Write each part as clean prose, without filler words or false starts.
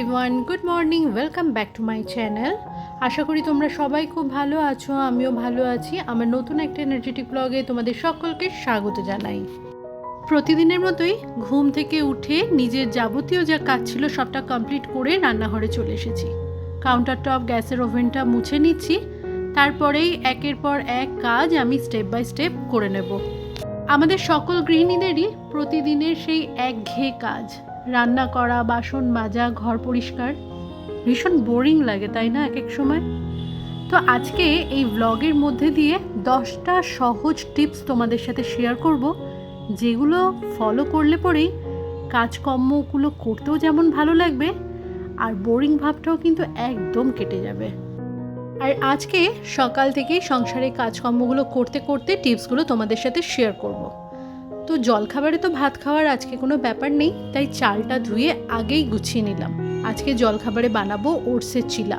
Everyone, good morning, welcome back to my channel. আশা করি তোমরা সবাই খুব ভালো আছো, আমিও ভালো আছি। আমার নতুন একটা এনার্জেটিক ব্লগে তোমাদের সকলকে স্বাগত জানাই। প্রতিদিনের মতোই ঘুম থেকে উঠে নিজের যাবতীয় যা কাজ ছিল সবটা কমপ্লিট করে রান্নাঘরে চলে এসেছি। কাউন্টার টপ, গ্যাসের ওভেনটা মুছে নিচ্ছি। তারপরেই একের পর এক কাজ আমি স্টেপ বাই স্টেপ করে নেব। আমাদের সকল গৃহিণীদেরই প্রতিদিনের সেই একঘেয়ে কাজ, রান্না করা, বাসন মাজা, ঘর পরিষ্কার, ভীষণ বোরিং লাগে, তাই না এক এক সময়? তো আজকে এই ব্লগের মধ্যে দিয়ে 10টা সহজ টিপস তোমাদের সাথে শেয়ার করব, যেগুলো ফলো করলে পরেই কাজকর্মগুলো করতেও যেমন ভালো লাগবে আর বোরিং ভাবটাও কিন্তু একদম কেটে যাবে। আর আজকে সকাল থেকেই সংসারের কাজকর্মগুলো করতে করতে টিপসগুলো তোমাদের সাথে শেয়ার করব। তো জলখাবারে তো ভাত খাওয়ার আজকে কোনো ব্যাপার নেই, তাই চালটা ধুয়ে আগেই গুছিয়ে নিলাম। আজকে জলখাবারে বানাবো ওটসের চিলা।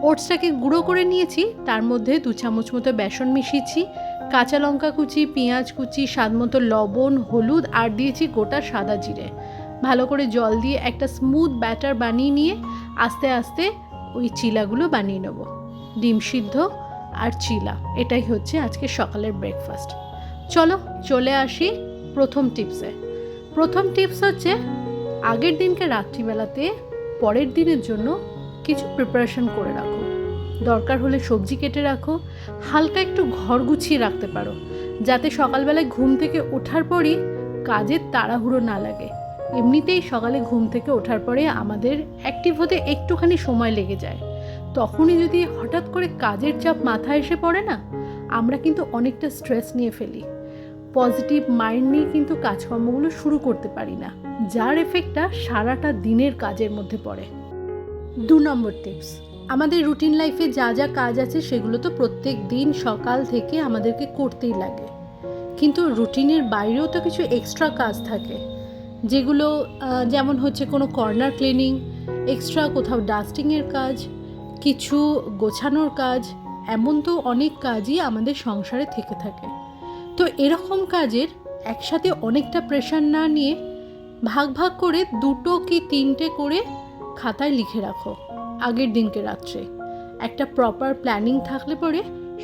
ওটসটাকে গুঁড়ো করে নিয়েছি, তার মধ্যে 2 চামচ মতো বেসন মিশিয়েছি, কাঁচা লঙ্কা কুচি, পেঁয়াজ কুচি, স্বাদ মতো লবণ, হলুদ আর দিয়েছি গোটা সাদা জিরে। ভালো করে জল দিয়ে একটা স্মুথ ব্যাটার বানিয়ে নিয়ে আস্তে আস্তে ওই চিলাগুলো বানিয়ে নেব। ডিম সিদ্ধ আর চিলা, এটাই হচ্ছে আজকে সকালের ব্রেকফাস্ট। চলো চলে আসি প্রথম টিপসে। প্রথম টিপস হচ্ছে আগের দিনকে রাত্রিবেলাতে পরের দিনের জন্য কিছু প্রিপারেশন করে রাখো। দরকার হলে সবজি কেটে রাখো, হালকা একটু ঘর গুছিয়ে রাখতে পারো, যাতে সকালবেলায় ঘুম থেকে ওঠার পরই কাজের তাড়াহুড়ো না লাগে। এমনিতেই সকালে ঘুম থেকে ওঠার পরে আমাদের অ্যাক্টিভ হতে একটুখানি সময় লেগে যায়। তখনই যদি হঠাৎ করে কাজের চাপ মাথায় এসে পড়ে না, আমরা কিন্তু অনেকটা স্ট্রেস নিয়ে ফেলি। পজিটিভ মাইন্ড নিয়ে কিন্তু কাজকর্মগুলো শুরু করতে পারি না, যার এফেক্টটা সারাটা দিনের কাজের মধ্যে পড়ে। 2 নম্বর টিপস, আমাদের রুটিন লাইফে যা যা কাজ আছে সেগুলো তো প্রত্যেক দিন সকাল থেকে আমাদেরকে করতেই লাগে, কিন্তু রুটিনের বাইরেও তো কিছু এক্সট্রা কাজ থাকে, যেগুলো যেমন হচ্ছে কোনো কর্নার ক্লিনিং, এক্সট্রা কোথাও ডাস্টিংয়ের কাজ, কিছু গোছানোর কাজ, এমন তো অনেক কাজই আমাদের সংসারে থেকে থাকে। তো এরকম কাজের একসাথে অনেকটা প্রেশার না নিয়ে ভাগ ভাগ করে 2 কি 3টে করে খাতায় লিখে রাখো আগের দিনকে রাত্রে। একটা প্রপার প্ল্যানিং থাকলে পরে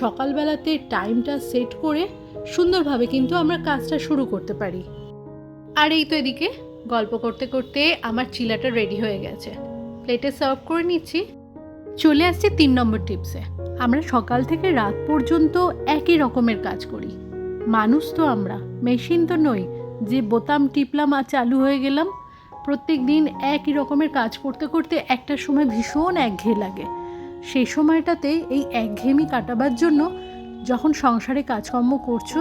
সকালবেলাতে টাইমটা সেট করে সুন্দরভাবে কিন্তু আমরা কাজটা শুরু করতে পারি। আর এই তো এদিকে গল্প করতে করতে আমার চিলাটা রেডি হয়ে গেছে, প্লেটে সার্ভ করে নিচ্ছি। চলে আসছি 3 নম্বর টিপসে। আমরা সকাল থেকে রাত পর্যন্ত একই রকমের কাজ করি। মানুষ তো আমরা, মেশিন তো নই যে বোতাম টিপলাম আর চালু হয়ে গেলাম। প্রত্যেক দিন একই রকমের কাজ করতে করতে একটা সময় ভীষণ একঘেয়ে লাগে। সেই সময়টাতে এই একঘেয়েমি কাটাবার জন্য যখন সংসারে কাজকর্ম করছো,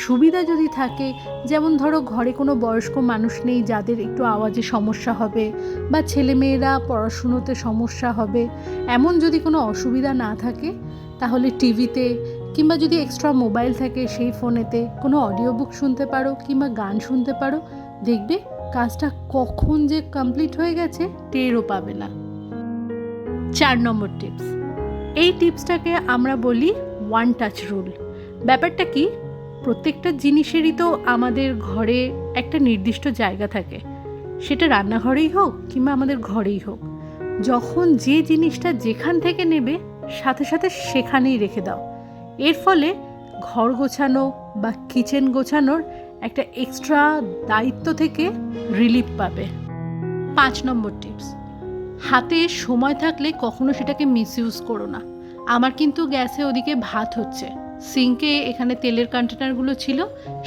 সুবিধা যদি থাকে, যেমন ধরো ঘরে কোনো বয়স্ক মানুষ নেই যাদের একটু আওয়াজে সমস্যা হবে, বা ছেলেমেয়েরা পড়াশুনোতে সমস্যা হবে, এমন যদি কোনো অসুবিধা না থাকে, তাহলে টিভিতে কিংবা যদি এক্সট্রা মোবাইল থাকে সেই ফোনেতে কোনো অডিও বুক শুনতে পারো কিংবা গান শুনতে পারো। দেখবে কাজটা কখন যে কমপ্লিট হয়ে গেছে টেরও পাবে না। 4 নম্বর টিপস, এই টিপসটাকে আমরা বলি 1 টাচ রুল। ব্যাপারটা কি, প্রত্যেকটা জিনিসেরই তো আমাদের ঘরে একটা নির্দিষ্ট জায়গা থাকে, সেটা রান্নাঘরেই হোক কিংবা আমাদের ঘরেই হোক। যখন যে জিনিসটা যেখান থেকে নেবে সাথে সাথে সেখানেই রেখে দাও। এর ফলে ঘর গোছানো বা কিচেন গোছানোর একটা এক্সট্রা দায়িত্ব থেকে রিলিফ পাবে। 5 নম্বর টিপস, হাতে সময় থাকলে কখনো সেটাকে মিসইউজ করো না। আমার কিন্তু গ্যাসে ওদিকে ভাত হচ্ছে, সিঙ্কে এখানে তেলের কন্টেনারগুলো ছিল,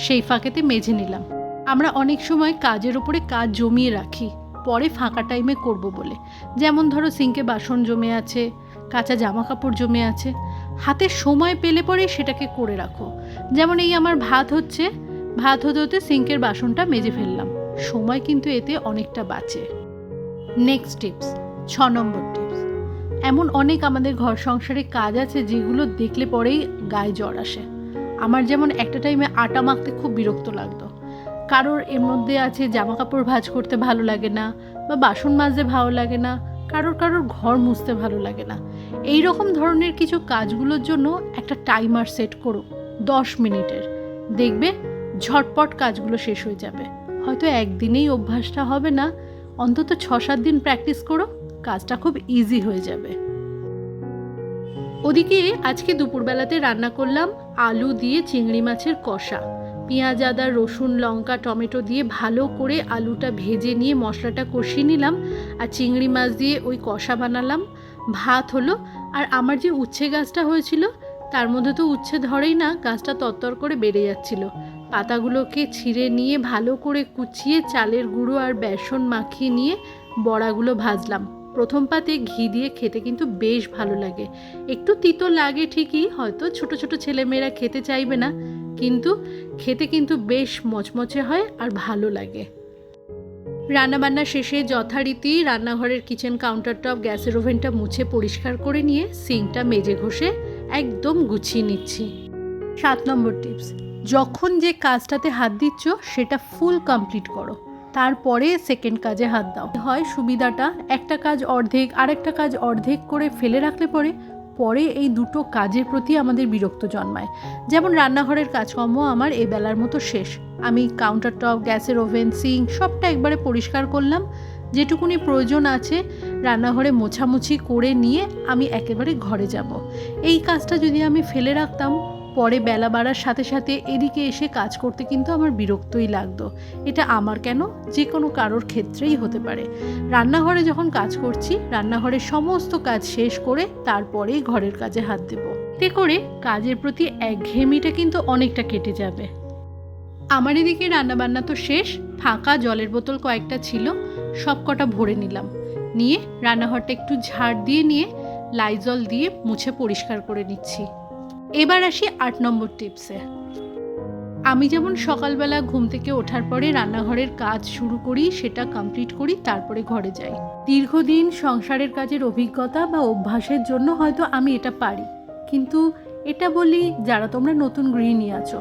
সেই ফাঁকেতে মেজে নিলাম। আমরা অনেক সময় কাজের ওপরে কাজ জমিয়ে রাখি পরে ফাঁকা টাইমে করব বলে। যেমন ধরো সিঙ্কে বাসন জমে আছে, কাঁচা জামা কাপড় জমে আছে, হাতে সময় পেলে পরে সেটাকে করে রাখো। যেমন এই আমার ভাত হচ্ছে, ভাত হতে হতে সিঙ্কের বাসনটা মেজে ফেললাম, সময় কিন্তু এতে অনেকটা বাঁচে। নেক্সট টিপস, 6 নম্বর টিপস, এমন অনেক আমাদের ঘর সংসারে কাজ আছে যেগুলো দেখলে পরেই গায়ে জ্বর আসে। আমার যেমন একটা টাইমে আটা মাখতে খুব বিরক্ত লাগতো, কারোর এর মধ্যে আছে জামা কাপড় ভাঁজ করতে ভালো লাগে না, বা বাসন মাজতে ভালো লাগে না, কারোর ঘর মুছতে ভালো লাগে না। এই রকম ধরনের কিছু কাজগুলোর জন্য একটা টাইমার সেট করো 10 মিনিটের, দেখবে ঝটপট কাজগুলো শেষ হয়ে যাবে। হয়তো একদিনেই অভ্যাসটা হবে না, অন্তত 6-7 দিন প্র্যাকটিস করো, কাজটা খুব ইজি হয়ে যাবে। ওদিকে আজকে দুপুরবেলাতে রান্না করলাম আলু দিয়ে চিংড়ি মাছের কষা। পেঁয়াজ, আদা, রসুন, লঙ্কা, টমেটো দিয়ে ভালো করে আলুটা ভেজে নিয়ে মশলাটা কষিয়ে নিলাম, আর চিংড়ি মাছ দিয়ে ওই কষা বানালাম। ভাত হলো। আর আমার যে উচ্ছে গাছটা হয়েছিল তার মধ্যে তো উচ্ছে ধরেই না, গাছটা তরতর করে বেড়ে যাচ্ছিল। পাতাগুলোকে ছিঁড়ে নিয়ে ভালো করে কুচিয়ে চালের গুঁড়ো আর বেসন মাখিয়ে নিয়ে বড়াগুলো ভাজলাম। প্রথম পাতে ঘি দিয়ে খেতে কিন্তু বেশ ভালো লাগে। একটু তিতো লাগে ঠিকই, হয়তো ছোট ছোট ছেলেমেয়েরা খেতে চাইবে না, কিন্তু খেতে কিন্তু বেশ মচমচে হয় আর ভালো লাগে। রান্নাবান্না শেষে যথারীতি রান্নাঘরের কিচেন কাউন্টার টপ, গ্যাসের ওভেনটা মুছে পরিষ্কার করে নিয়ে সিঙ্কটা মেজে ঘষে একদম গুছিয়ে নিচ্ছি। 7 নম্বর টিপস, যখন যে কাজটাতে হাত দিচ্ছ সেটা ফুল কমপ্লিট করো, তারপরে সেকেন্ড কাজে হাত দাও। হয় সুবিধাটা, একটা কাজ অর্ধেক আরেকটা কাজ অর্ধেক করে ফেলে রাখলে পরে এই দুটো কাজের প্রতি আমাদের বিরক্ত জন্মায়। যেমন রান্নাঘরের কাজকর্ম আমার এ বেলার মতো শেষ। আমি কাউন্টার টপ, গ্যাসের ওভেন, সিঙ্ক সবটা একবারে পরিষ্কার করলাম। যেটুকুনি প্রয়োজন আছে রান্নাঘরে মোছামুছি করে নিয়ে আমি একেবারে ঘরে যাব। এই কাজটা যদি আমি ফেলে রাখতাম, পরে বেলা বাড়ার সাথে সাথে এদিকে এসে কাজ করতে কিন্তু আমার বিরক্তই লাগতো। এটা আমার কেন, যে কোনো কারোর ক্ষেত্রেই হতে পারে। রান্নাঘরে যখন কাজ করছি, রান্নাঘরের সমস্ত কাজ শেষ করে তারপরেই ঘরের কাজে হাত দেব। এতে করে কাজের প্রতি একঘেয়েমিটা কিন্তু অনেকটা কেটে যাবে। আমার এদিকে রান্নাবান্না তো শেষ। ফাঁকা জলের বোতল কয়েকটা ছিল, সব কটা ভরে নিলাম। নিয়ে রান্নাঘরটা একটু ঝাড় দিয়ে নিয়ে লাইজল দিয়ে মুছে পরিষ্কার করে নিচ্ছি। এবার আসি 8 নম্বর টিপসে। আমি যেমন সকালবেলা ঘুম থেকে ওঠার পরে রান্নাঘরের কাজ শুরু করি, সেটা কমপ্লিট করি, তারপরে ঘরে যাই। দীর্ঘদিন সংসারের কাজের অভিজ্ঞতা বা অভ্যাসের জন্য হয়তো আমি এটা পারি, কিন্তু এটা বলি যারা তোমরা নতুন গৃহিণী আছো,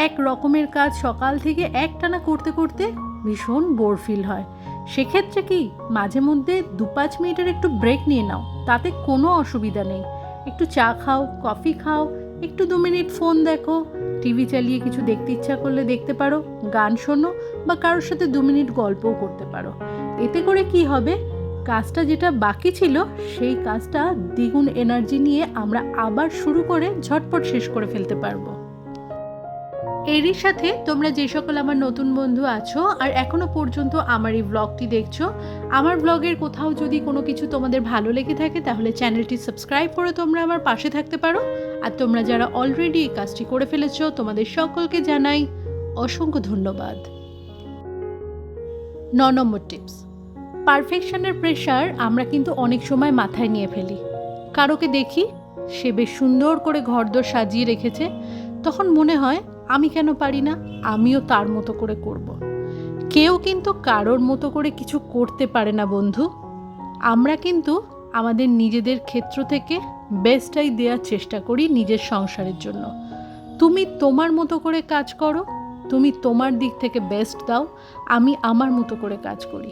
এক রকমের কাজ সকাল থেকে একটানা করতে করতে ভীষণ বোর ফিল হয়। সেক্ষেত্রে কি মাঝে মধ্যে 2-5 মিনিটের একটু ব্রেক নিয়ে নাও, তাতে কোনো অসুবিধা নেই। একটু চা খাও, কফি খাও, একটু 2 মিনিট ফোন দেখো, টিভি চালিয়ে কিছু দেখতে ইচ্ছা করলে দেখতে পারো, গান শোনো বা কারোর সাথে 2 মিনিট গল্পও করতে পারো। এতে করে কি হবে, কাজটা যেটা বাকি ছিল সেই কাজটা দ্বিগুণ এনার্জি নিয়ে আমরা আবার শুরু করে ঝটপট শেষ করে ফেলতে পারবো। এরই সাথে তোমরা যে সকল আমার নতুন বন্ধু আছো আর এখনো পর্যন্ত আমার এই ব্লগটি দেখছো, আমার ব্লগের কোথাও যদি কোনো কিছু তোমাদের ভালো লেগে থাকে তাহলে চ্যানেলটি সাবস্ক্রাইব করে তোমরা আমার পাশে থাকতে পারো। আর তোমরা যারা অলরেডি এই কাজটি করে ফেলেছো, তোমাদের সকলকে জানাই অসংখ্য ধন্যবাদ। 9 নম্বর টিপস, পারফেকশনের প্রেশার আমরা কিন্তু অনেক সময় মাথায় নিয়ে ফেলি। কারোকে দেখি সে বেশ সুন্দর করে ঘরদোর সাজিয়ে রেখেছে, তখন মনে হয় আমি কেন পারি না, আমিও তার মতো করে করব। কেউ কিন্তু কারোর মতো করে কিছু করতে পারে না বন্ধু। আমরা কিন্তু আমাদের নিজেদের ক্ষেত্র থেকে বেস্টটাই দেওয়ার চেষ্টা করি নিজের সংসারের জন্য। তুমি তোমার মতো করে কাজ করো, তুমি তোমার দিক থেকে বেস্ট দাও, আমি আমার মতো করে কাজ করি।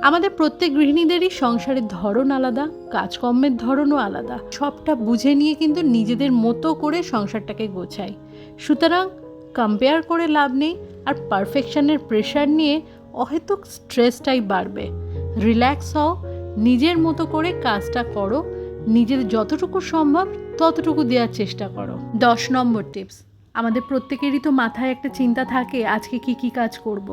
আমাদের প্রত্যেক গৃহিণীদেরই সংসারের ধরন আলাদা, কাজকর্মের ধরনও আলাদা। সবটা বুঝে নিয়ে কিন্তু নিজেদের মতো করে সংসারটাকে গোছাই। সুতরাং কম্পেয়ার করে লাভ নেই, আর পারফেকশনের প্রেশার নিয়ে অহেতুক স্ট্রেসটাই বাড়বে। রিল্যাক্স হও, নিজের মতো করে কাজটা করো, নিজের যতটুকু সম্ভব ততটুকু দেওয়ার চেষ্টা করো। 10 নম্বর টিপস, আমাদের প্রত্যেকেরই তো মাথায় একটা চিন্তা থাকে আজকে কি কি কাজ করব।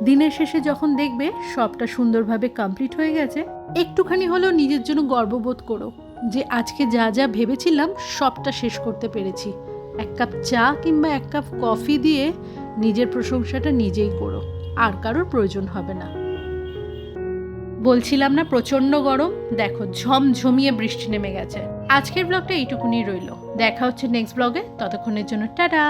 দিনের শেষে যখন দেখবে সবটা সুন্দরভাবে কমপ্লিট হয়ে গেছে, একটুখানি হলেও নিজের জন্য গর্ববোধ করো যে আজকে যা যা ভেবেছিলাম সবটা শেষ করতে পেরেছি। 1 কাপ চা কিংবা 1 কাপ কফি দিয়ে নিজের প্রশংসাটা নিজেই করো, আর কারোর প্রয়োজন হবে না। বলছিলাম না প্রচণ্ড গরম, দেখো ঝমঝমিয়ে বৃষ্টি নেমে গেছে। আজকের ব্লগটা এইটুকুনি রইল, দেখা হচ্ছে নেক্সট ব্লগে, ততক্ষণের জন্য টাটা।